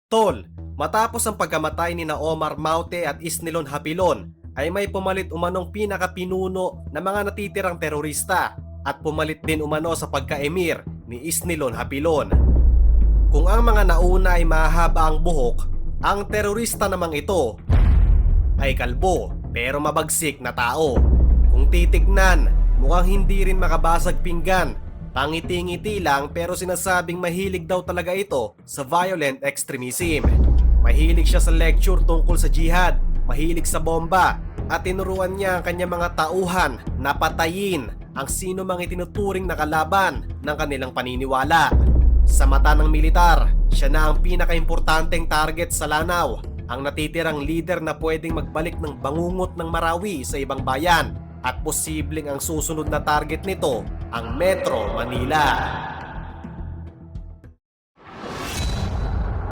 Tol, matapos ang pagkamatay ni na Omar Maute at Isnilon Hapilon, ay may pumalit umanong pinakapinuno ng mga natitirang terorista at pumalit din umano sa pagka-emir ni Isnilon Hapilon. Kung ang mga nauna ay mahaba ang buhok, ang terorista namang ito ay kalbo pero mabagsik na tao. Kung titignan, mukhang hindi rin makabasag pinggan. Pangiti-ngiti lang pero sinasabing mahilig daw talaga ito sa violent extremism. Mahilig siya sa lecture tungkol sa jihad, mahilig sa bomba, at tinuruan niya ang kanyang mga tauhan na patayin ang sino mang itinuturing na kalaban ng kanilang paniniwala. Sa mata ng militar, siya na ang pinakaimportanteng target sa Lanao, ang natitirang leader na pwedeng magbalik ng bangungot ng Marawi sa ibang bayan, at posibleng ang susunod na target nito ang Metro Manila.